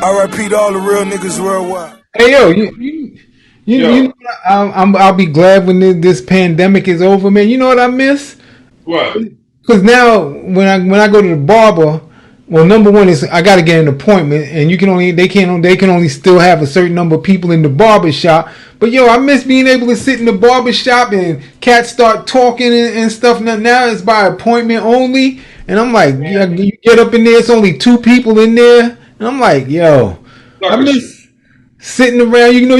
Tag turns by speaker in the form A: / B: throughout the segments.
A: R.I.P. to all the real niggas worldwide.
B: Hey yo, you know, I'll be glad when this pandemic is over, man. You know what I miss?
C: What?
B: Because now when I go to the barber, well, number one is I got to get an appointment, and they can only still have a certain number of people in the barber shop. But yo, I miss being able to sit in the barber shop and cats start talking and stuff. Now it's by appointment only, and I'm like, you get up in there, it's only 2 people in there, and I'm like, yo, I miss sitting around. You know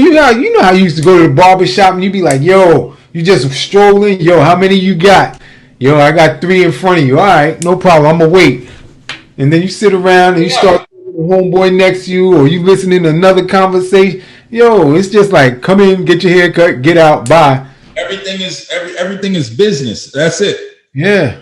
B: how you used to go to the barber shop and you be like, yo, you just strolling, yo, how many you got? Yo, I got 3 in front of you. All right, no problem. I'm gonna wait. And then you sit around and you start with the homeboy next to you, or you listening to another conversation. Yo, it's just like, come in, get your hair cut, get out, bye.
C: Everything is business. That's it.
B: Yeah.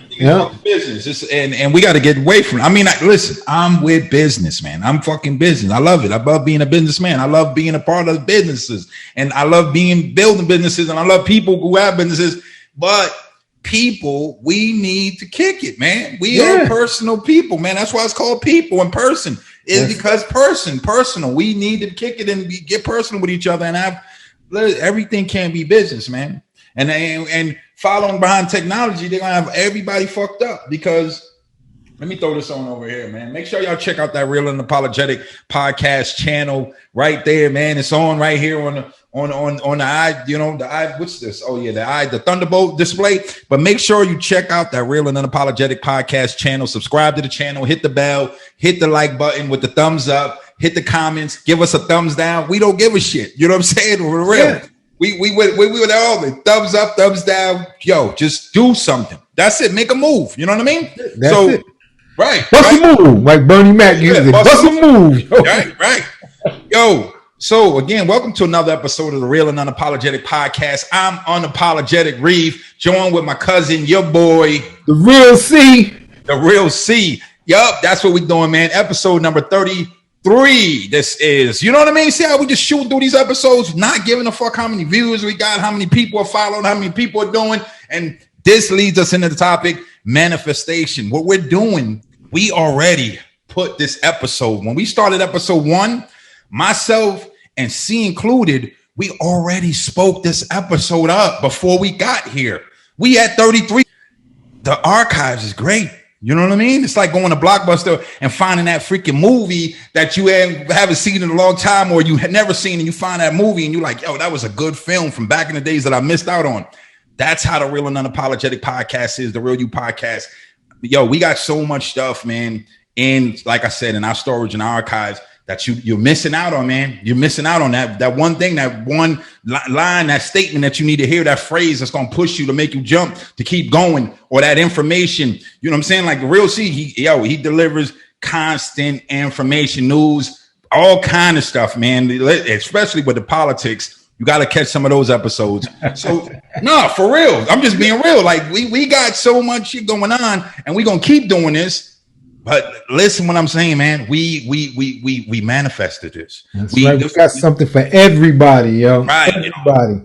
C: Business. And we got to get away from it. I mean, listen, I'm with business, man. I'm fucking business. I love it. I love being a businessman. I love being a part of businesses, and I love building businesses, and I love people who have businesses. But people, we need to kick it, man. We are personal people, man. That's why it's called people in person. It's because personal. We need to kick it and get personal with each other, and everything can be business, man. And following behind technology, they're gonna have everybody fucked up. Because let me throw this on over here, man. Make sure y'all check out that Real Unapologetic podcast channel right there, man. It's on right here on the what's this? Oh yeah, the Thunderbolt display. But make sure you check out that Real and Unapologetic podcast channel. Subscribe to the channel, hit the bell, hit the like button with the thumbs up, hit the comments, give us a thumbs down. We don't give a shit. You know what I'm saying? We're real. Yeah. We with all the thumbs up, thumbs down. Yo, just do something. That's it. Make a move. You know what I mean?
B: That's it.
C: Right.
B: Bust a move, like Bernie Mac uses it. Bust a move.
C: Right. Yo. So again, welcome to another episode of the Real and Unapologetic podcast. I'm Unapologetic Reeve, joined with my cousin, your boy,
B: the Real C.
C: The Real C. Yup, that's what we're doing, man. Episode number 33. This is, you know what I mean? See how we just shoot through these episodes, not giving a fuck how many viewers we got, how many people are following, how many people are doing. And this leads us into the topic, manifestation. What we're doing, we already put this episode. When we started episode 1, myself and C included, we already spoke this episode up before we got here. We had 33. The archives is great. You know what I mean? It's like going to Blockbuster and finding that freaking movie that you haven't seen in a long time, or you had never seen, and you find that movie and you're like, yo, that was a good film from back in the days that I missed out on. That's how the Real and Unapologetic podcast is, the Real You podcast. Yo, we got so much stuff, man, in, like I said, in our storage and archives that you're missing out on, man. You're missing out on that one thing, that one line, that statement that you need to hear, that phrase that's going to push you to make you jump, to keep going, or that information. You know what I'm saying? Like the Real C, he delivers constant information, news, all kind of stuff, man, especially with the politics. You got to catch some of those episodes. So, no, for real. I'm just being real. Like, we got so much shit going on, and we're going to keep doing this. But listen what I'm saying, man. We manifested this.
B: We got something for everybody, yo.
C: Right.
B: Everybody.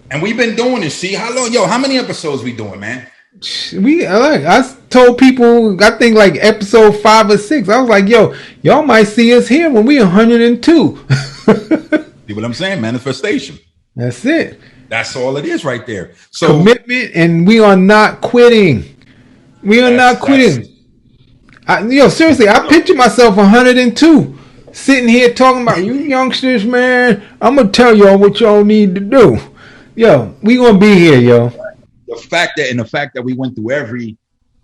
C: And we've been doing this. See, how long? Yo, how many episodes we doing, man?
B: I told people, I think like episode 5 or 6. I was like, yo, y'all might see us here when we 102.
C: See what I'm saying? Manifestation.
B: That's it.
C: That's all it is right there. So
B: commitment, and we are not quitting. We are not quitting. Seriously, I picture myself 102 sitting here talking about you youngsters, man. I'm gonna tell y'all what y'all need to do. Yo, we gonna be here, yo.
C: The fact that we went through every,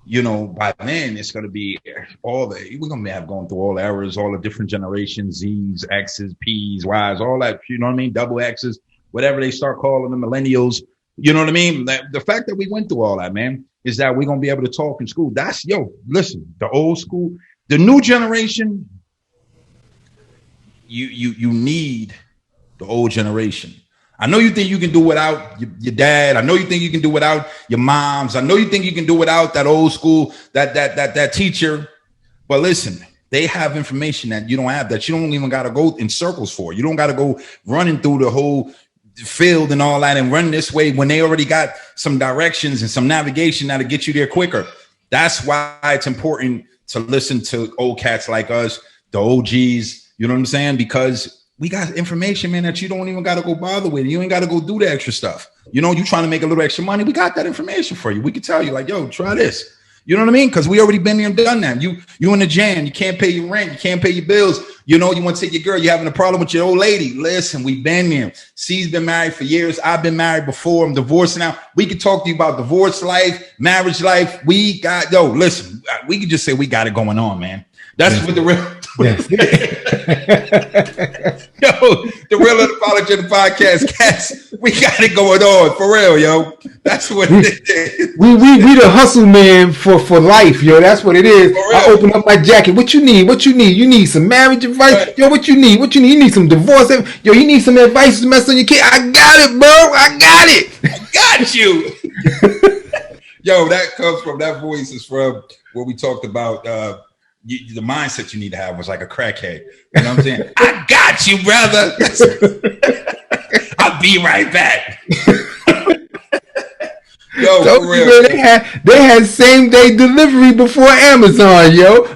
C: by then it's gonna be we're gonna have gone through all the eras, all the different generations, Z's, X's, P's, Y's, all that. You know what I mean? Double X's, whatever they start calling the millennials. You know what I mean? The fact that we went through all that, man, is that we're going to be able to talk in school. That's, listen, the old school, the new generation, you need the old generation. I know you think you can do without your dad. I know you think you can do without your moms. I know you think you can do without that old school, that teacher. But listen, they have information that you don't have, that you don't even got to go in circles for. You don't got to go running through the whole field and all that and run this way when they already got some directions and some navigation that'll get you there quicker. That's why it's important to listen to old cats like us the OGs, you know what I'm saying? Because we got information, man, that you don't even got to go bother with. You ain't got to go do the extra stuff. You know, you trying to make a little extra money. We got that information for you. We can tell you like, yo, try this. You know what I mean? Because we already been there and done that. You in the jam. You can't pay your rent. You can't pay your bills. You know, you want to take your girl. You're having a problem with your old lady. Listen, we've been there. C's been married for years. I've been married before. I'm divorced now. We can talk to you about divorce life, marriage life. We got, listen, we can just say we got it going on, man. That's what the real, the Real Unapologetic Podcast, cats. We got it going on for real, yo. That's what it is.
B: We the hustle man for life, yo. That's what it is. I open up my jacket. What you need? What you need? You need some marriage advice, right. Yo. What you need? What you need? You need some divorce, yo. You need some advice to mess on your kid. I got it, bro. I got it.
C: I got you. Yo, that comes from that voice is from what we talked about. The mindset you need to have was like a crackhead. You know what I'm saying? I got you, brother. I'll be right back. Yo,
B: so,
C: for real.
B: They had same day delivery before Amazon, yo.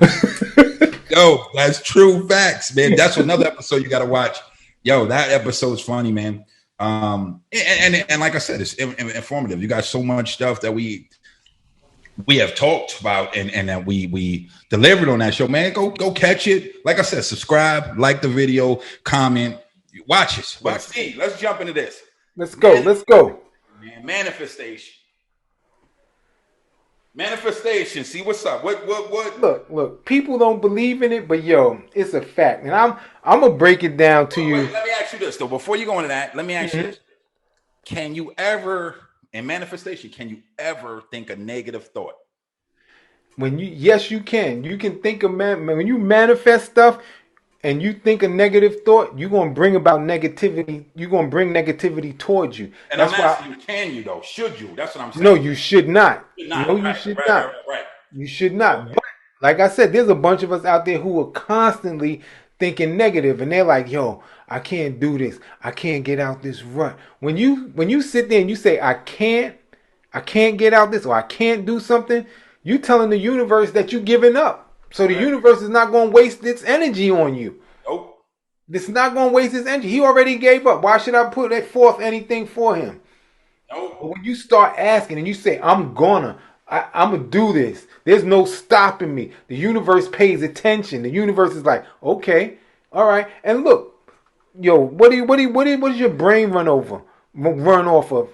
C: Yo, that's true facts, man. That's another episode you got to watch. Yo, that episode's funny, man. And like I said, it's informative. You got so much stuff that we have talked about and that we delivered on that show, man. Go catch it. Like I said, subscribe, like the video, comment, watch it. Let's jump into this.
B: Let's go.
C: Man, manifestation. See what's up. What?
B: Look. People don't believe in it, but yo, it's a fact, and I'm gonna break it down to you.
C: Wait, let me ask you this though. Before you go into that, let me ask you this: can you ever? In manifestation, can you ever think a negative thought?
B: Yes, you can. You can think of when you manifest stuff and you think a negative thought, you're gonna bring about negativity. You're gonna bring negativity towards you.
C: And that's I'm asking you, can you though? Should you? That's what I'm saying.
B: No, you should not. No, you should not.
C: Right.
B: You should not. But like I said, there's a bunch of us out there who are constantly thinking negative, and they're like, yo, I can't do this. I can't get out this rut. When you sit there and you say, I can't get out this, or I can't do something, you telling the universe that you're giving up. So the universe is not going to waste its energy on you.
C: Nope.
B: It's not going to waste its energy. He already gave up. Why should I put forth anything for him?
C: Nope.
B: But when you start asking and you say, I'm gonna do this. There's no stopping me. The universe pays attention. The universe is like, okay, all right. And look, yo, what does your brain run off of?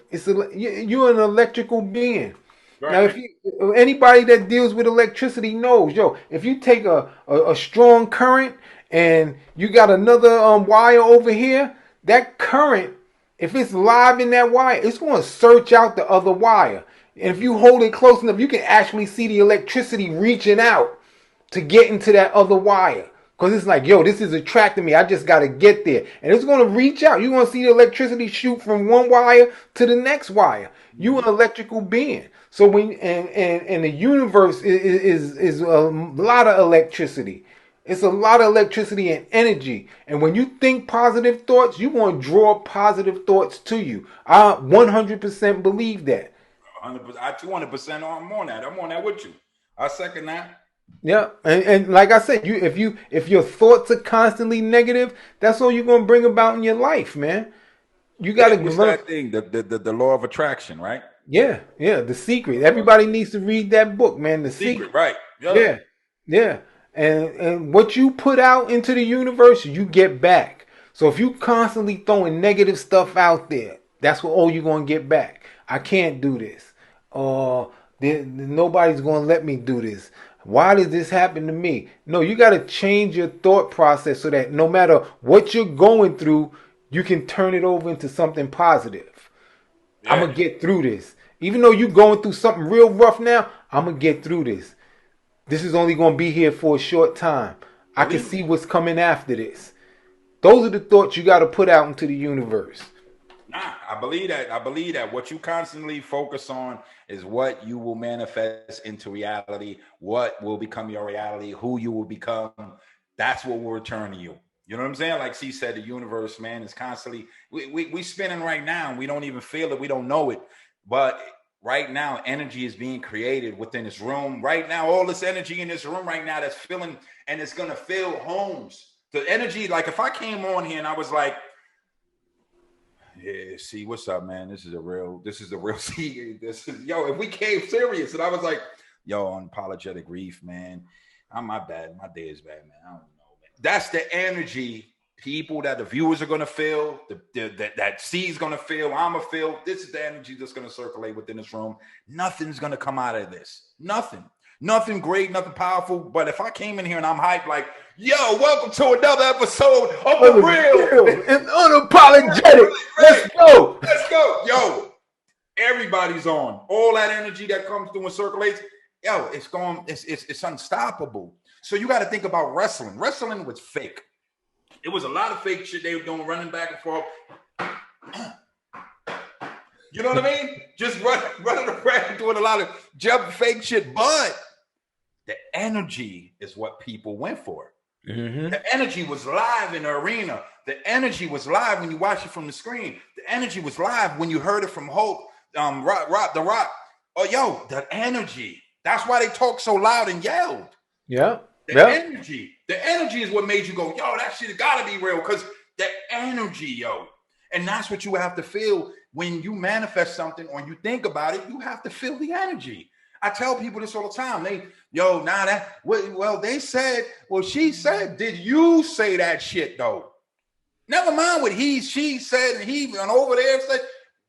B: You're an electrical being. Right. Now, anybody that deals with electricity knows, yo, if you take a strong current and you got another wire over here, that current, if it's live in that wire, it's going to search out the other wire. And if you hold it close enough, you can actually see the electricity reaching out to get into that other wire. Because it's like, yo, this is attracting me. I just got to get there. And it's going to reach out. You're going to see the electricity shoot from one wire to the next wire. You're an electrical being. So when and the universe is a lot of electricity. It's a lot of electricity and energy. And when you think positive thoughts, you're going to draw positive thoughts to you. I 100% believe that.
C: 100%. I 200%. I'm on that. I'm on that with you. I second that.
B: Yeah, and like I said, if your thoughts are constantly negative, that's all you're gonna bring about in your life, man. You gotta
C: what's that thing, the law of attraction, right?
B: Yeah, The Secret. Everybody needs to read that book, man. The Secret.
C: Right.
B: Yeah. And what you put out into the universe, you get back. So if you constantly throwing negative stuff out there, that's what all you're gonna get back. I can't do this. Nobody's gonna let me do this. Why did this happen to me? No, you got to change your thought process so that no matter what you're going through, you can turn it over into something positive. Yeah. I'm going to get through this. Even though you're going through something real rough now, I'm going to get through this. This is only going to be here for a short time. I can see what's coming after this. Those are the thoughts you got to put out into the universe.
C: Nah, I believe that. What you constantly focus on is what you will manifest into reality, what will become your reality, who you will become. That's what will return to you. You know what I'm saying? Like C said, the universe, man, is constantly, we spinning right now. We don't even feel it. We don't know it. But right now, energy is being created within this room. Right now, all this energy in this room right now that's feeling and it's gonna fill homes. The energy, like if I came on here and I was like, yeah, see, what's up, man? This is the real see. This is if we came serious and I was like, yo, unapologetic reef, man. My bad. My day is bad, man. I don't know, man. That's the energy, people, that the viewers are gonna feel, that C's gonna feel, I'ma feel. This is the energy that's gonna circulate within this room. Nothing's gonna come out of this. Nothing great, nothing powerful. But if I came in here and I'm hyped, like, yo, welcome to another episode of The Real
B: and Unapologetic. Let's go.
C: Yo, everybody's on. All that energy that comes through and circulates, yo, it's unstoppable. So you got to think about wrestling. Wrestling was fake. It was a lot of fake shit they were doing, running back and forth. You know what I mean? Just running around doing a lot of jump fake shit. But the energy is what people went for. Mm-hmm. The energy was live in the arena. The energy was live when you watched it from the screen. The energy was live when you heard it from Hope, Rock, The Rock. Oh, yo, the energy. That's why they talk so loud and yelled.
B: Yeah.
C: The energy is what made you go, yo, that shit gotta be real. Because the energy, yo. And that's what you have to feel when you manifest something or you think about it. You have to feel the energy. I tell people this all the time. They said, well, she said, did you say that shit though? Never mind what she said, and he went over there said,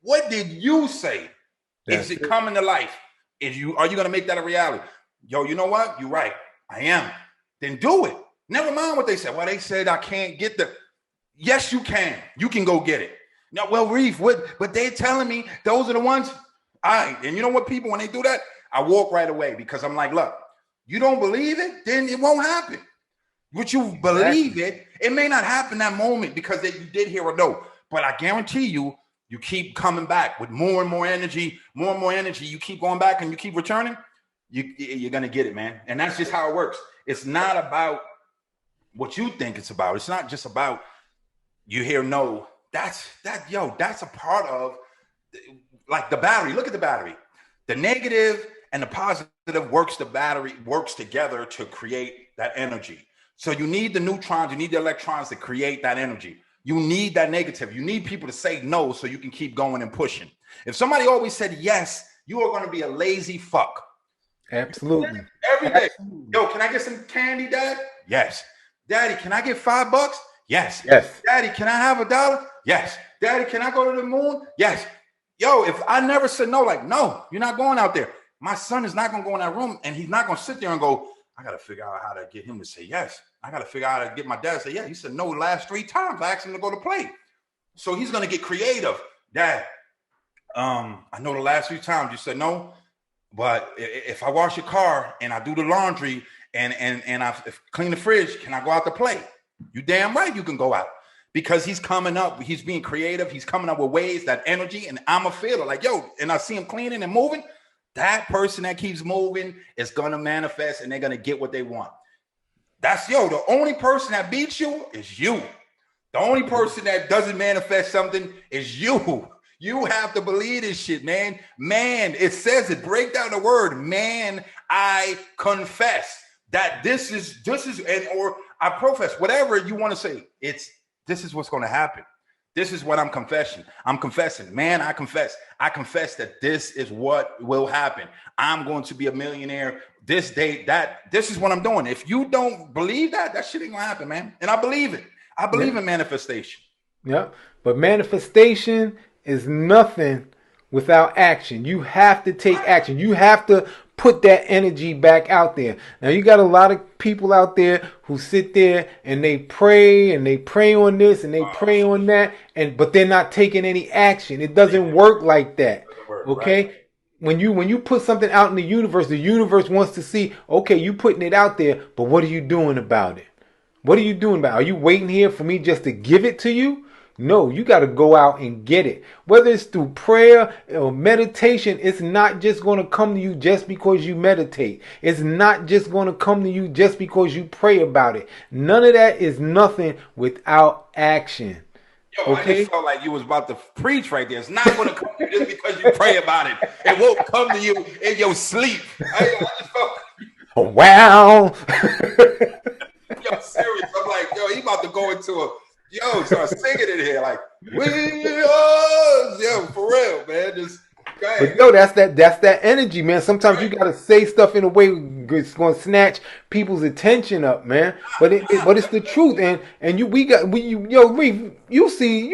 C: what did you say? Is it coming to life? Are you going to make that a reality? Yo, you know what? You're right. I am. Then do it. Never mind what they said. Well, they said I can't get the. Yes, you can. You can go get it. No, well, Reef, but they're telling me those are the ones. And you know what, people, when they do that, I walk right away because I'm like, look, you don't believe it, then it won't happen. But you believe it, it may not happen that moment because you did hear a no. But I guarantee you keep coming back with more and more energy, You keep going back and you keep returning, you're going to get it, man. And that's just how it works. It's not about what you think it's about. It's not just about you hear no. That's a part of, like, the battery. Look at the battery. The negative and the positive works together to create that energy. So you need the neutrons, you need the electrons to create that energy. You need that negative. You need people to say no so you can keep going and pushing. If somebody always said yes, you are going to be a lazy fuck.
B: Absolutely.
C: Every day. Absolutely. Yo, can I get some candy, Dad? Yes. Daddy, can I get $5? Yes. Daddy, can I have $1? Yes. Daddy, can I go to the moon? Yes. Yo, if I never said no, like, no, you're not going out there. My son is not going to go in that room and he's not going to sit there and go, I got to figure out how to get him to say yes. I got to figure out how to get my dad to say yes. He said no the last 3 times. I asked him to go to play. So he's going to get creative. Dad, I know the last 3 times you said no, but if I wash your car and I do the laundry and I clean the fridge, can I go out to play? You damn right you can go out. Because he's coming up, he's being creative, he's coming up with ways, that energy, and I'm a feeler. Like, yo, and I see him cleaning and moving. That person that keeps moving is gonna manifest and they're gonna get what they want. The only person that beats you is you. The only person that doesn't manifest something is you. You have to believe this shit, man. Man, it says it, break down the word, man, I confess that this is, or I profess, whatever you want to say, this is what's going to happen. This is what I'm confessing. I'm confessing. Man, I confess. I confess that this is what will happen. I'm going to be a millionaire this day. This is what I'm doing. If you don't believe that shit ain't going to happen, man. And I believe it. I believe in manifestation.
B: Yeah. But manifestation is nothing without action. You have to take action. You have to put that energy back out there. Now, you got a lot of people out there who sit there and they pray on this and they pray on that, but they're not taking any action. It doesn't work like that. Okay? Right. When you put something out in the universe wants to see, okay, you putting it out there, but what are you doing about it? What are you doing about it? Are you waiting here for me just to give it to you? No, you got to go out and get it. Whether it's through prayer or meditation, it's not just going to come to you just because you meditate. It's not just going to come to you just because you pray about it. None of that is nothing without action.
C: Yo, okay? I just felt like you was about to preach right there. It's not going to come to you just because you pray about it. It won't come to you in your sleep. I just felt...
B: Wow.
C: Yo, serious. I'm like, yo, he about to go into start singing in here like, we are, yo, for real, man. Just go ahead.
D: But yo, that's that energy, man. Sometimes you gotta say stuff in a way it's gonna snatch people's attention up, man. But it's the truth, and you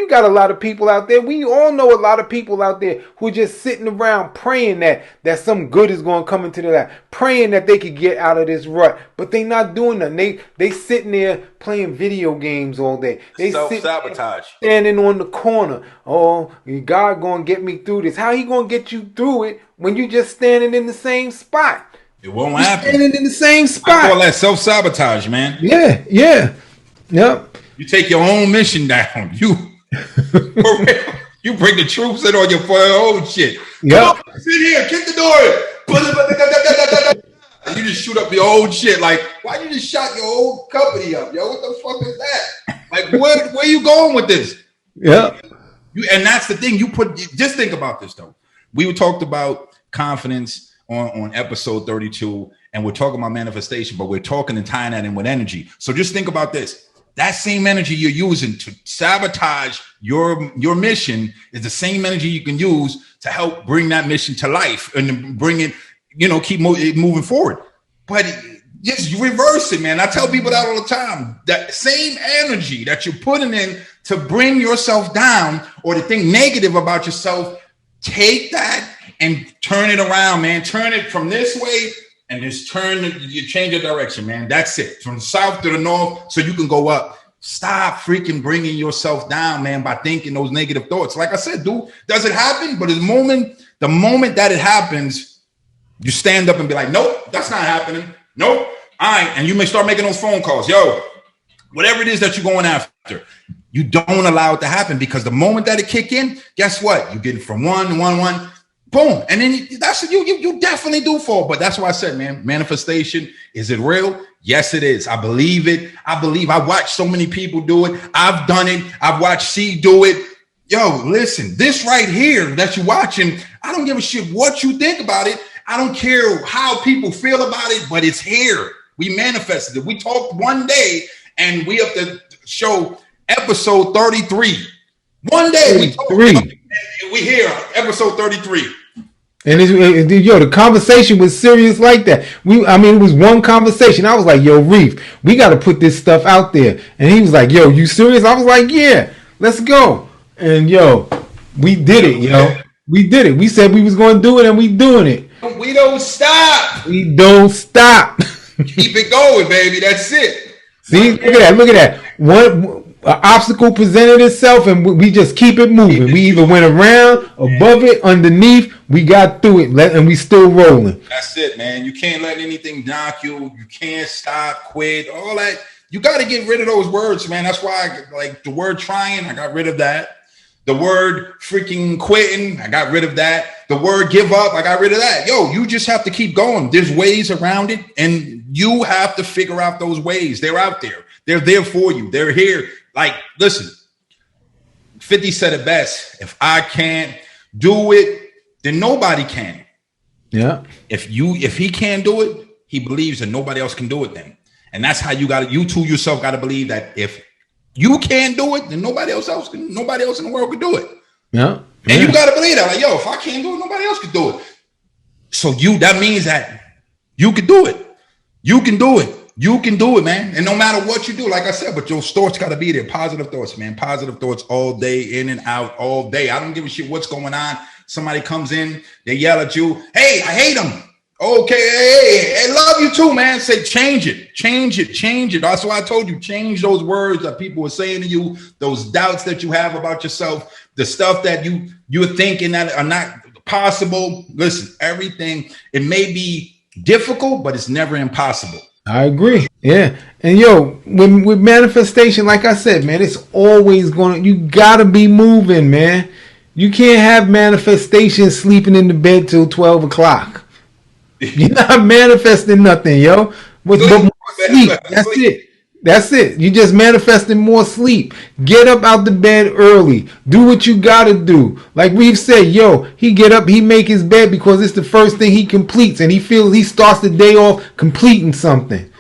D: got a lot of people out there. We all know a lot of people out there who are just sitting around praying that some good is gonna come into their life, praying that they could get out of this rut. But they not doing nothing. They sitting there playing video games all day. They
C: self-sabotage,
D: standing on the corner. Oh, God gonna get me through this. How he gonna get you through it when you just standing in the same spot?
C: It won't happen.
D: Standing in the same spot.
C: I call that self-sabotage, man.
B: Yeah. Yep.
C: You take your own mission down. You bring the troops in on your own shit.
B: Yep.
C: Come on, sit here, kick the door. And you just shoot up your old shit. Like, why you just shot your old company up, yo? What the fuck is that? Like, where you going with this?
B: Yeah.
C: And that's the thing. Just think about this, though. We talked about confidence on episode 32, and we're talking about manifestation, but we're talking and tying that in with energy. So just think about this. That same energy you're using to sabotage your mission is the same energy you can use to help bring that mission to life and bring it, keep moving forward. But just reverse it, man. I tell people that all the time. That same energy that you're putting in to bring yourself down or to think negative about yourself, take that and turn it around, man. Turn it from this way and just you change your direction, man. That's it. From south to the north so you can go up. Stop freaking bringing yourself down, man, by thinking those negative thoughts. Like I said, dude, does it happen? But the moment that it happens, you stand up and be like, nope, that's not happening. Nope. All right. And you may start making those phone calls. Yo, whatever it is that you're going after, you don't allow it to happen, because the moment that it kick in, guess what? You get it from one, boom. And then that's you definitely do fall. But that's why I said, man, manifestation, is it real? Yes, it is. I believe it. I watched so many people do it. I've done it. I've watched C do it. Yo, listen, this right here that you're watching, I don't give a shit what you think about it. I don't care how people feel about it, but it's here. We manifested it. We talked one day and we have to show episode 33. One day we talked. We here, episode 33.
B: And the conversation was serious like that. It was one conversation. I was like, yo, Reef, we got to put this stuff out there. And he was like, yo, you serious? I was like, yeah, let's go. And yo, we did it, yo. We did it. We said we was going to do it, and we doing it.
C: We don't stop.
B: We don't stop.
C: Keep it going, baby. That's it.
B: See, look at that. One obstacle presented itself, and we just keep it moving. We either went around, above it, underneath. We got through it, and we still rolling.
C: That's it, man. You can't let anything knock you. You can't stop, quit, all that. You got to get rid of those words, man. That's why, like the word trying, I got rid of that. The word freaking quitting, I got rid of that. The word give up, I got rid of that. Yo, you just have to keep going. There's ways around it, and you have to figure out those ways. They're out there. They're there for you. They're here. Like, listen, 50 said it best. If I can't do it, then nobody can.
B: Yeah.
C: If he can't do it, he believes that nobody else can do it then. And that's how you too yourself got to believe that if you can't do it, then nobody else in the world can do it.
B: Yeah.
C: And you got to believe that. Like, yo, if I can't do it, nobody else can do it. So that means that you can do it. You can do it. You can do it, man. And no matter what you do, like I said, but your thoughts got to be there. Positive thoughts, man. Positive thoughts all day, in and out, all day. I don't give a shit what's going on. Somebody comes in, they yell at you. Hey, I hate them. Okay, hey, I love you too, man. Say, change it. That's why I told you, change those words that people were saying to you, those doubts that you have about yourself, the stuff that you're thinking that are not possible. Listen, everything, it may be difficult, but it's never impossible.
B: I agree. Yeah. And yo, with manifestation, like I said, man, it's always you gotta be moving, man. You can't have manifestation sleeping in the bed till 12 o'clock. You're not manifesting nothing, yo. But more sleep. That's it. You just manifesting more sleep. Get up out the bed early. Do what you gotta do. Like we've said, yo, he get up, he make his bed because it's the first thing he completes, and he feels he starts the day off completing something.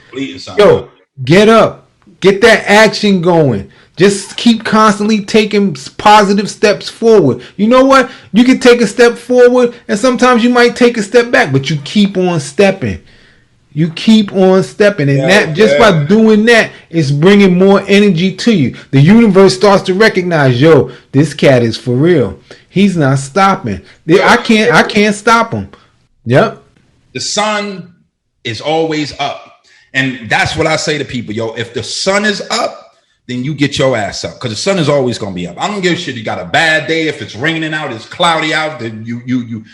B: Yo, Get up. Get that action going. Just keep constantly taking positive steps forward. You know what? You can take a step forward and sometimes you might take a step back, but you keep on stepping. You keep on stepping. And just by doing that, it's bringing more energy to you. The universe starts to recognize, yo, this cat is for real. He's not stopping. I can't stop him. Yep.
C: The sun is always up. And that's what I say to people, yo, if the sun is up, then you get your ass up because the sun is always going to be up. I don't give a shit. You got a bad day. If it's raining out, it's cloudy out, then you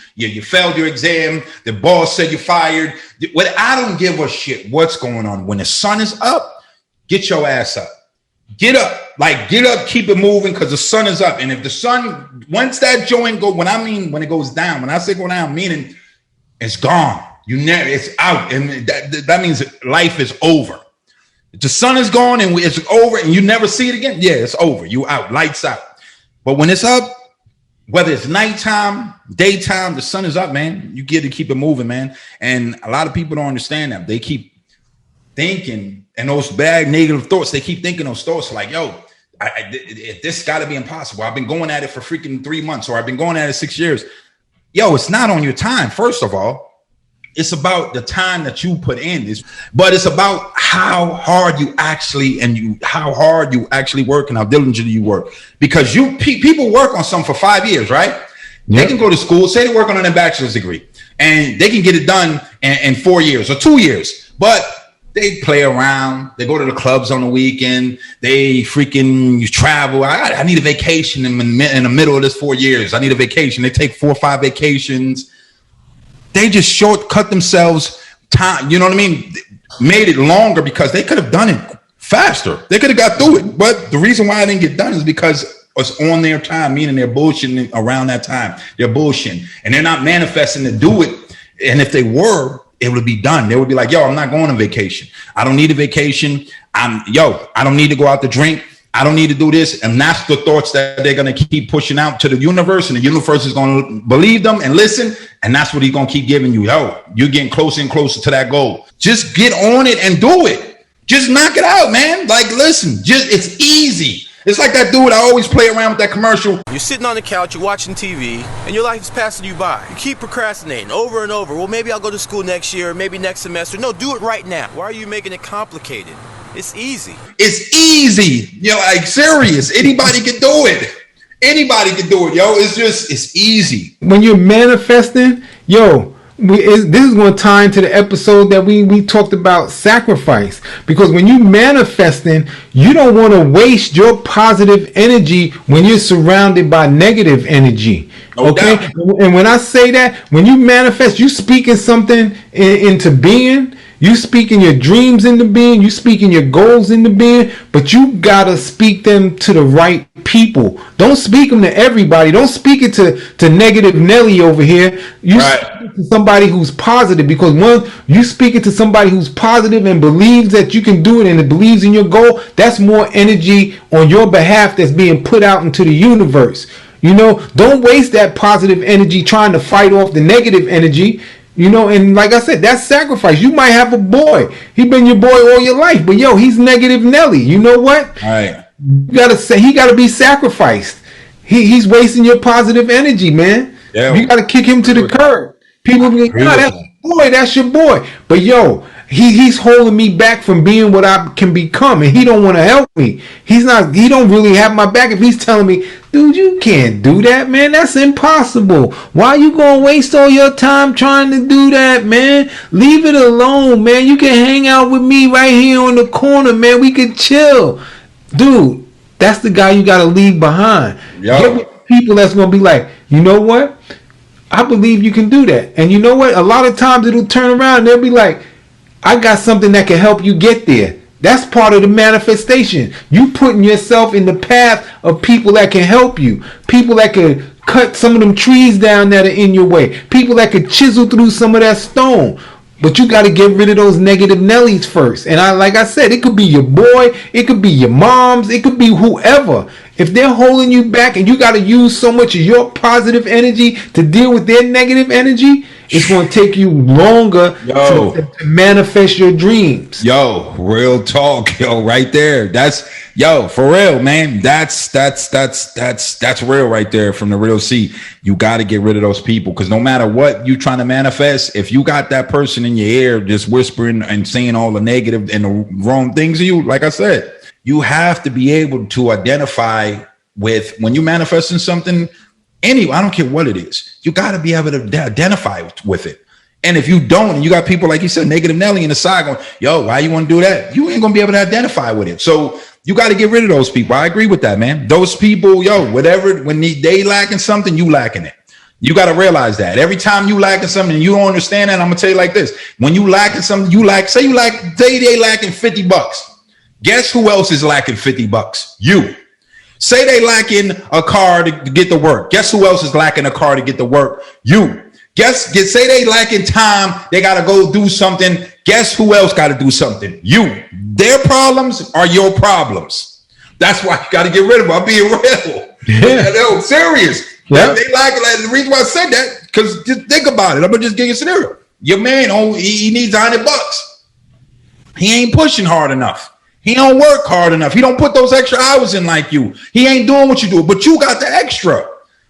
C: failed your exam. The boss said you're fired. I don't give a shit what's going on. When the sun is up, get your ass up. Get up. Get up, keep it moving because the sun is up. And if the sun, once that joint go, when it goes down, when I say go down, meaning it's gone. It's out. And that means life is over. The sun is gone and it's over and you never see it again. Yeah, it's over. You out, lights out. But when it's up, whether it's nighttime, daytime, the sun is up, man. You get to keep it moving, man. And a lot of people don't understand that. They keep thinking, and those bad negative thoughts, they keep thinking those thoughts like, yo, this got to be impossible. I've been going at it for freaking 3 months, or I've been going at it 6 years. Yo, it's not on your time, first of all. It's about the time that you put in this, but it's about how hard you actually work and how diligently you work. Because people work on something for 5 years, right? Yep. They can go to school, say they're working on their bachelor's degree, and they can get it done in 4 years or 2 years. But they play around. They go to the clubs on the weekend. They freaking travel. I need a vacation in the middle of this 4 years. I need a vacation. They take 4 or 5 vacations. They just shortcut themselves time. You know what I mean? Made it longer because they could have done it faster. They could have got through it. But the reason why it didn't get done is because it's on their time, meaning they're bullshitting around that time. They're bullshitting. And they're not manifesting to do it. And if they were, it would be done. They would be like, yo, I'm not going on vacation. I don't need a vacation. I don't need to go out to drink. I don't need to do this. And that's the thoughts that they're going to keep pushing out to the universe. And the universe is going to believe them and listen. And that's what he's going to keep giving you. Yo, you're getting closer and closer to that goal. Just get on it and do it. Just knock it out, man. Listen, it's easy. It's like that dude I always play around with that commercial.
E: You're sitting on the couch, you're watching TV, and your life is passing you by. You keep procrastinating over and over. Well, maybe I'll go to school next year, maybe next semester. No, do it right now. Why are you making it complicated? It's easy. It's
C: easy. Serious. Anybody can do it. Anybody can do it, yo. It's easy.
B: When you're manifesting, yo, this is going to tie into the episode that we talked about sacrifice. Because when you manifesting, you don't want to waste your positive energy when you're surrounded by negative energy. Okay? And when I say that, when you manifest, you speaking something into being. You speaking your dreams into being, you speaking your goals into being, but you gotta speak them to the right people. Don't speak them to everybody. Don't speak it to negative Nelly over here. You speak it to somebody who's positive, because once you speak it to somebody who's positive and believes that you can do it and it believes in your goal, that's more energy on your behalf that's being put out into the universe. Don't waste that positive energy trying to fight off the negative energy. And like I said, that's sacrifice. You might have a boy. He been your boy all your life, but yo, he's negative Nelly. You know what?
C: All right.
B: You gotta say he gotta be sacrificed. He's wasting your positive energy, man. Yeah. You gotta kick him to the curb. People be like, that's your boy. But yo, he's holding me back from being what I can become, and he don't want to help me. He don't really have my back if he's telling me, dude, you can't do that, man. That's impossible. Why you gonna waste all your time trying to do that, man? Leave it alone, man. You can hang out with me right here on the corner, man. We could chill. Dude, that's the guy you gotta leave behind. Get with people that's gonna be like, you know what? I believe you can do that. And you know what? A lot of times it'll turn around and they'll be like, I got something that can help you get there. That's part of the manifestation. You putting yourself in the path of people that can help you. People that can cut some of them trees down that are in your way. People that could chisel through some of that stone. But you got to get rid of those negative Nellies first. And like I said, it could be your boy. It could be your moms. It could be whoever. If they're holding you back and you got to use so much of your positive energy to deal with their negative energy, It's going to take you longer to manifest your dreams.
C: Yo, real talk, yo, right there. That's for real, man. That's real right there from the real C. You got to get rid of those people, because no matter what you trying to manifest, if you got that person in your ear just whispering and saying all the negative and the wrong things to you, like I said, you have to be able to identify with when you manifesting something. I don't care what it is. You got to be able to identify with it. And if you don't, and you got people like you said, Negative Nelly in the side going, yo, why you want to do that? You ain't gonna be able to identify with it. So you got to get rid of those people. I agree with that, man. Those people, whatever, when they lacking something, you lacking it. You got to realize that every time you lacking something and you don't understand that, I'm gonna tell you like this: when you lacking something, say they lacking $50. Guess who else is lacking $50? You. Say they lacking a car to get to work. Guess who else is lacking a car to get to work? You. Say they lacking time. They got to go do something. Guess who else got to do something? You. Their problems are your problems. That's why you got to get rid of them. I'm being real.
B: Yeah.
C: No, serious.
B: Yeah.
C: They like the reason why I said that, because just think about it. I'm gonna just give you a scenario. Your man, he needs $100. He ain't pushing hard enough. He don't work hard enough. He don't put those extra hours in like you. He ain't doing what you do, but you got the extra.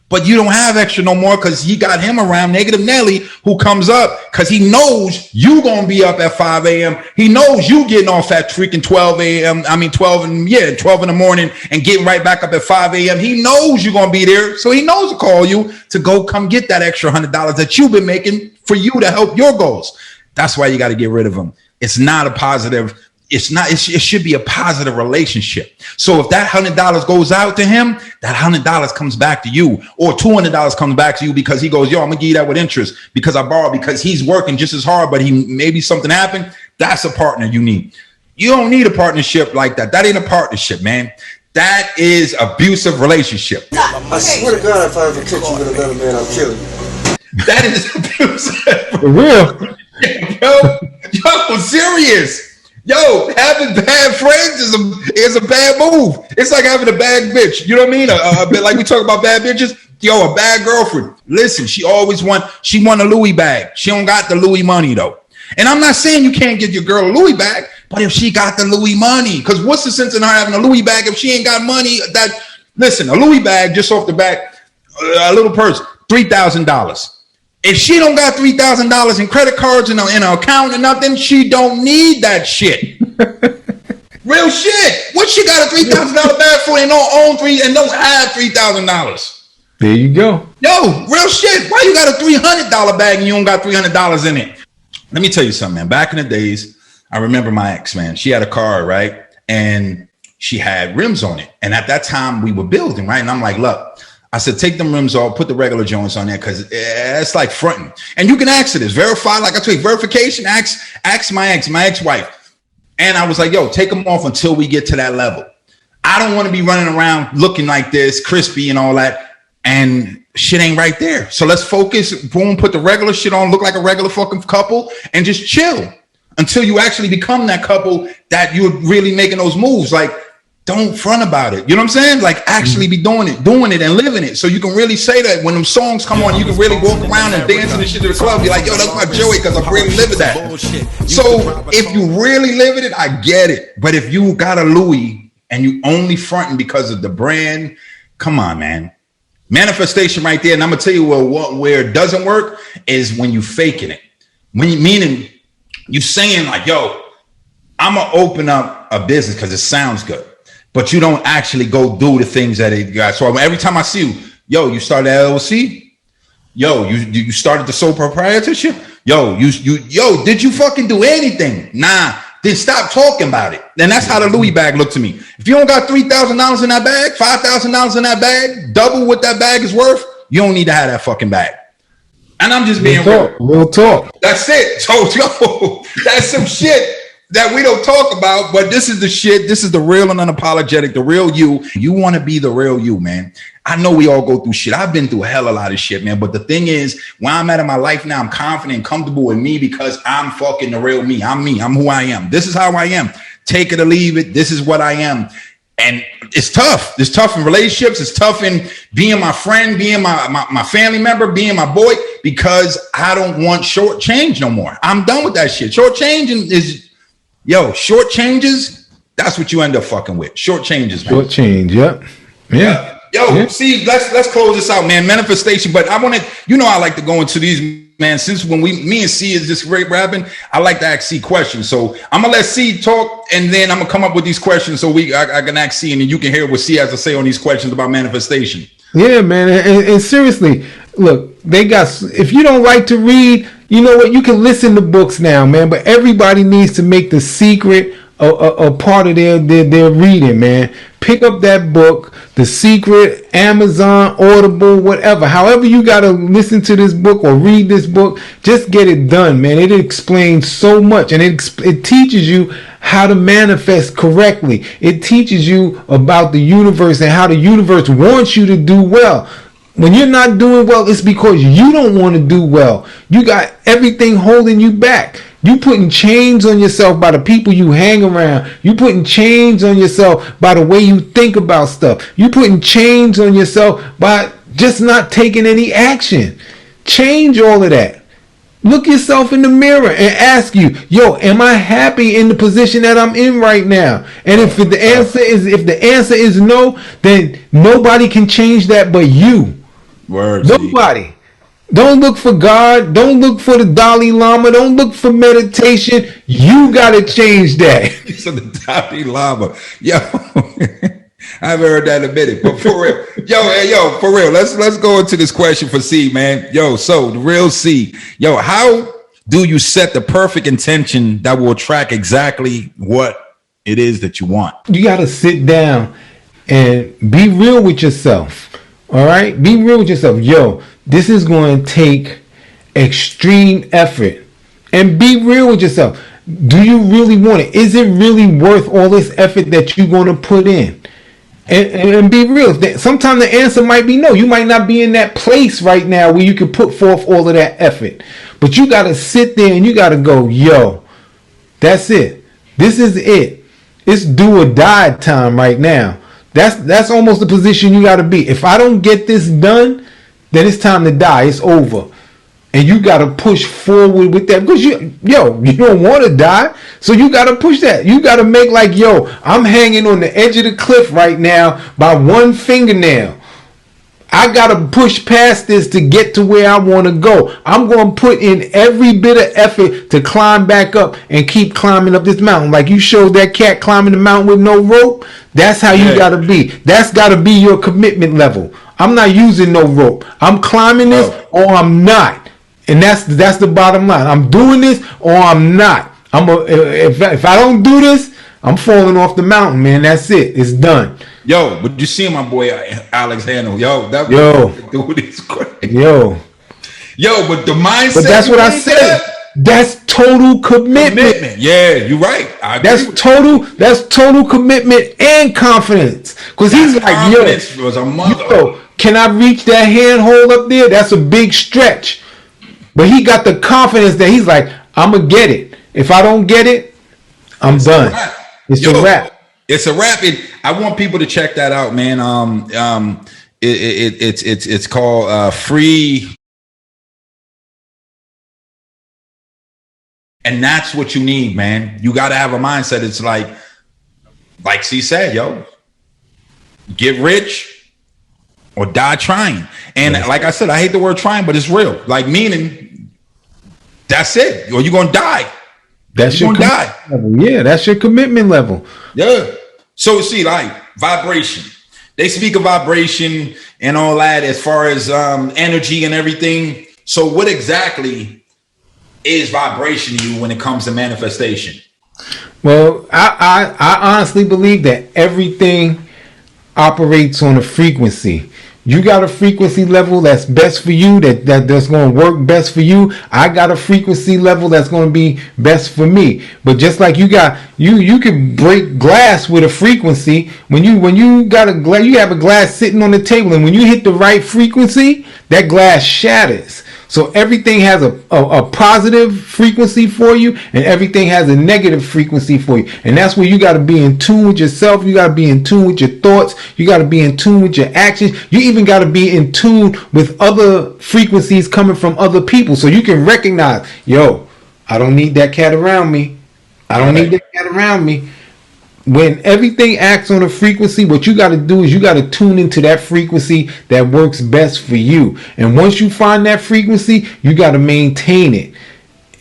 C: But you don't have extra no more, because he got him around Negative Nelly, who comes up because he knows you going to be up at 5 a.m. He knows you getting off at freaking 12 a.m. 12 in the morning and getting right back up at 5 a.m. He knows you're going to be there. So he knows to call you to go come get that extra $100 that you've been making for you to help your goals. That's why you got to get rid of him. It's not a positive. It's not. It should be a positive relationship. So if that $100 goes out to him, that $100 comes back to you, or $200 comes back to you because he goes, yo, I'm gonna give you that with interest because I borrowed, because he's working just as hard, but maybe something happened. That's a partner you need. You don't need a partnership like that. That ain't a partnership, man. That is abusive relationship.
F: I swear to God, if I ever catch you with another man, I'll kill you.
C: That is abusive.
B: For real.
C: Yo, serious. Yo, having bad friends is a bad move. It's like having a bad bitch. You know what I mean? A bit like we talk about bad bitches. Yo, a bad girlfriend. Listen, she want a Louis bag. She don't got the Louis money though. And I'm not saying you can't get your girl a Louis bag, but if she got the Louis money, because what's the sense in her having a Louis bag if she ain't got money? Listen, a Louis bag just off the back, a little purse, $3,000. If she don't got $3,000 in credit cards in her account and nothing, she don't need that shit. Real shit. What she got a $3,000 bag for and don't own and don't have $3,000?
B: There you go.
C: Yo, real shit. Why you got a $300 bag and you don't got $300 in it? Let me tell you something, man. Back in the days, I remember my ex, man. She had a car, right? And she had rims on it. And at that time, we were building, right? And I'm like, look, I said, take them rims off, put the regular joints on there, because it's like fronting. And you can ask her this, verify, like I told you, verification, ask my ex-wife. And I was like, yo, take them off until we get to that level. I don't want to be running around looking like this, crispy and all that, and shit ain't right there. So let's focus, boom, put the regular shit on, look like a regular fucking couple, and just chill until you actually become that couple that you're really making those moves. Like, don't front about it. You know what I'm saying? Like, actually be doing it and living it. So you can really say that when them songs come on, you can really walk around and dance and shit to the club. Be like, yo, that's my Joey, because I'm really living that. So if you really living it, I get it. But if you got a Louis and you only fronting because of the brand, come on, man. Manifestation right there. And I'm going to tell you where it doesn't work is when you faking it. Meaning you saying like, yo, I'm going to open up a business because it sounds good. But you don't actually go do the things that it got. So every time I see you, yo, you started LLC? Yo, you started the sole proprietorship? Yo, did you fucking do anything? Nah, then stop talking about it. And that's how the Louis bag looked to me. If you don't got $3,000 in that bag, $5,000 in that bag, double what that bag is worth, you don't need to have that fucking bag. And I'm just being
B: real talk.
C: That's it. So, yo, that's some shit that we don't talk about, but this is the shit. This is the real and unapologetic, the real you. You want to be the real you, man. I know we all go through shit. I've been through a lot of shit, man. But the thing is, where I'm at in my life now, I'm confident and comfortable with me because I'm fucking the real me. I'm me. I'm who I am. This is how I am. Take it or leave it. This is what I am. And it's tough. It's tough in relationships. It's tough in being my friend, being my family member, being my boy, because I don't want short change no more. I'm done with that shit. Short change is, short changes, that's what you end up fucking with. Short changes, man.
B: Short change, yep. Yeah.
C: See, let's close this out, man. Manifestation. But I want to, I like to go into these, man. Since when me and C is just great rapping, I like to ask C questions. So I'm gonna let C talk, and then I'm gonna come up with these questions so I can ask C, and then you can hear what C has to say on these questions about manifestation.
B: Yeah, man. And seriously, look, if you don't like to read, you know what? You can listen to books now, man. But everybody needs to make The Secret a part of their reading, man. Pick up that book, The Secret, Amazon, Audible, whatever. However you got to listen to this book or read this book, just get it done, man. It explains so much, and it teaches you how to manifest correctly. It teaches you about the universe and how the universe wants you to do well. When you're not doing well, it's because you don't want to do well. You got everything holding you back. You putting chains on yourself by the people you hang around. You putting chains on yourself by the way you think about stuff. You putting chains on yourself by just not taking any action. Change all of that. Look yourself in the mirror and ask you, am I happy in the position that I'm in right now? And if the answer is no, then nobody can change that but you.
C: Words.
B: Nobody. Don't look for God. Don't look for the Dalai Lama. Don't look for meditation. You got to change that.
C: So the Dalai Lama. I haven't heard that in a minute. But for real. For real. Let's go into this question for C, man. So the real C. How do you set the perfect intention that will attract exactly what it is that you want?
B: You got to sit down and be real with yourself. All right? Be real with yourself. This is going to take extreme effort. And be real with yourself. Do you really want it? Is it really worth all this effort that you're going to put in? And be real. Sometimes the answer might be no. You might not be in that place right now where you can put forth all of that effort. But you got to sit there and you got to go, that's it. This is it. It's do or die time right now. That's almost the position you got to be. If I don't get this done, then it's time to die. It's over. And you got to push forward with that because you don't want to die. So you got to push that. You got to make like, I'm hanging on the edge of the cliff right now by one fingernail. I got to push past this to get to where I want to go. I'm going to put in every bit of effort to climb back up and keep climbing up this mountain. Like you showed that cat climbing the mountain with no rope. That's how you got to be. That's got to be your commitment level. I'm not using no rope. I'm climbing this or I'm not. And that's the bottom line. I'm doing this or I'm not. If I don't do this, I'm falling off the mountain, man. That's it. It's done.
C: But you see my boy Alex Handel. Dude is crazy. But the mindset.
B: But that's what I said. That's total commitment.
C: Yeah, you're right.
B: That's total commitment and confidence. Because he's like,
C: was a mother.
B: Can I reach that handhold up there? That's a big stretch. But he got the confidence that he's like, I'm going to get it. If I don't get it, I'm done. It's a wrap.
C: It's a wrap. I want people to check that out, man. It's called Free. And that's what you need, man. You got to have a mindset. It's like C said, get rich or die trying. And like I said, I hate the word trying, but it's real. Like meaning, that's it. Or you're going to die.
B: That's your commitment level. Yeah, that's your commitment level.
C: Yeah. So see, like vibration. They speak of vibration and all that as far as energy and everything. So what exactly is vibration to you when it comes to manifestation?
B: Well, I honestly believe that everything operates on a frequency. You got a frequency level that's best for you, that's going to work best for you. I got a frequency level that's going to be best for me. But just like you can break glass with a frequency. When you got a glass, you have a glass sitting on the table, and when you hit the right frequency, that glass shatters. So everything has a positive frequency for you, and everything has a negative frequency for you. And that's where you got to be in tune with yourself. You got to be in tune with your thoughts. You got to be in tune with your actions. You even got to be in tune with other frequencies coming from other people, so you can recognize, yo, I don't need that cat around me. I don't need that cat around me. When everything acts on a frequency, what you got to do is you got to tune into that frequency that works best for you. And once you find that frequency, you got to maintain it.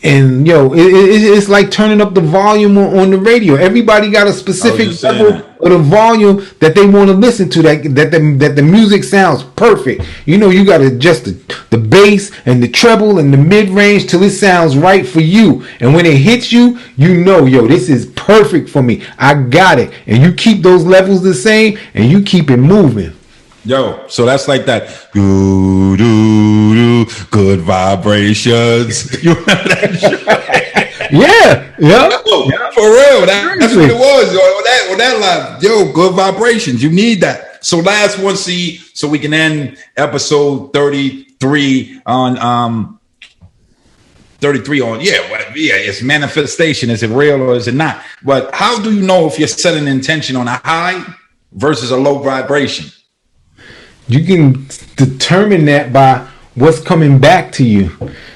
B: And it's like turning up the volume on the radio. Everybody got a specific level of the volume that they want to listen to. That the music sounds perfect. You got to adjust the bass and the treble and the mid range till it sounds right for you. And when it hits you, this is perfect for me. I got it. And you keep those levels the same, and you keep it moving.
C: Yo, so that's like that. Good vibrations. You remember that shit?
B: Yeah.
C: For real. That's what it was. On that line. Yo, good vibrations. You need that. So last one, so we can end episode 33 on 33 on it's manifestation. Is it real or is it not? But how do you know if you're setting an intention on a high versus a low vibration?
B: You can determine that by what's coming back to you,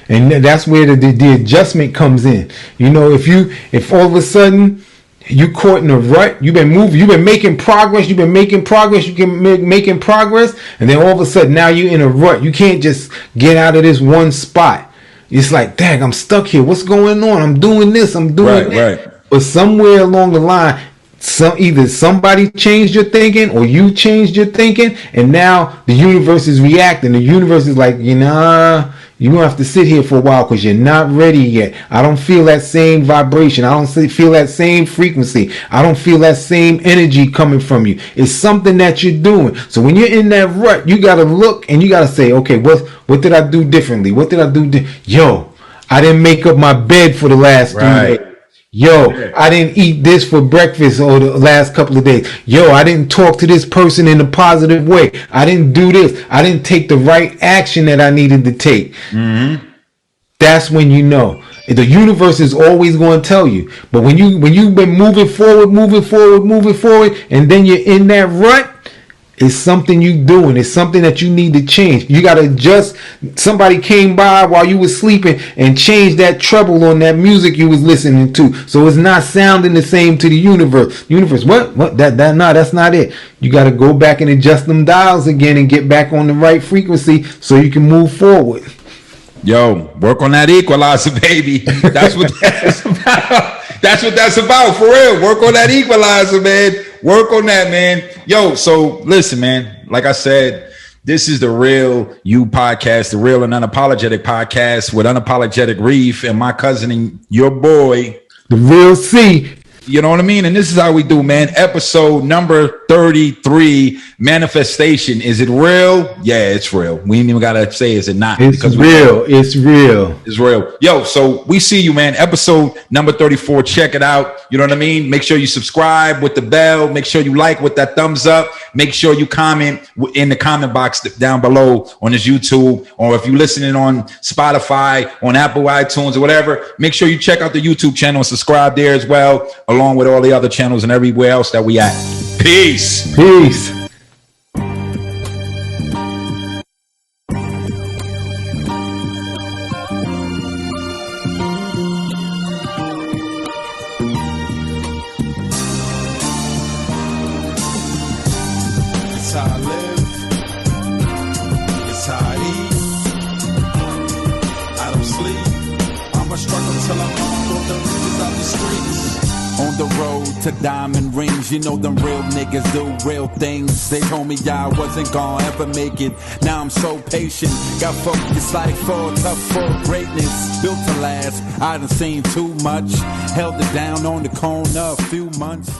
B: and that's where the adjustment comes in. If all of a sudden you caught in a rut, you've been making progress, making progress, and then all of a sudden now you're in a rut. You can't just get out of this one spot. It's like, dang, I'm stuck here. What's going on? I'm doing this, I'm doing that. Right. But somewhere along the line, either somebody changed your thinking or you changed your thinking, and now the universe is reacting. The universe is like, you're gonna have to sit here for a while because you're not ready yet. I don't feel that same vibration. I don't feel that same frequency. I don't feel that same energy coming from you. It's something that you're doing. So when you're in that rut, you gotta look and you gotta say, okay, what did I do differently? What did I do? Yo, I didn't make up my bed for the last 3 days. Yo, I didn't eat this for breakfast or the last couple of days. Yo, I didn't talk to this person in a positive way. I didn't do this. I didn't take the right action that I needed to take. Mm-hmm. That's when you know. The universe is always going to tell you. But when you've been moving forward, and then you're in that rut, it's something you doing. It's something that you need to change. You got to adjust. Somebody came by while you was sleeping and changed that treble on that music you was listening to. So it's not sounding the same to the universe. Universe, what? That's not it. You got to go back and adjust them dials again and get back on the right frequency so you can move forward.
C: Yo, work on that equalizer, baby. That's what that's about. That's what that's about, for real. Work on that equalizer, man. Work on that, man. Yo, so listen, man. Like I said, this is the Real You podcast, the Real and Unapologetic podcast with Unapologetic Reef and my cousin and your boy,
B: the Real C.
C: You know what I mean? And this is how we do, man. Episode number 33, manifestation. Is it real? Yeah, it's real. We ain't even got to say, is it not?
B: It's real. It's real.
C: It's real. Yo, so we see you, man. Episode number 34. Check it out. You know what I mean? Make sure you subscribe with the bell. Make sure you like with that thumbs up. Make sure you comment in the comment box down below on this YouTube, or if you're listening on Spotify, on Apple iTunes or whatever, make sure you check out the YouTube channel and subscribe there as well, along with all the other channels and everywhere else that we at. Peace.
B: Peace.
G: It's how I live. It's how I eat. I don't sleep. I'ma struggle till I'm on the riches of the streets. On the road to diamond rings, you know them real niggas do real things. They told me I wasn't gonna ever make it. Now I'm so patient, got focused like fall tough for greatness. Built to last, I done seen too much. Held it down on the corner a few months.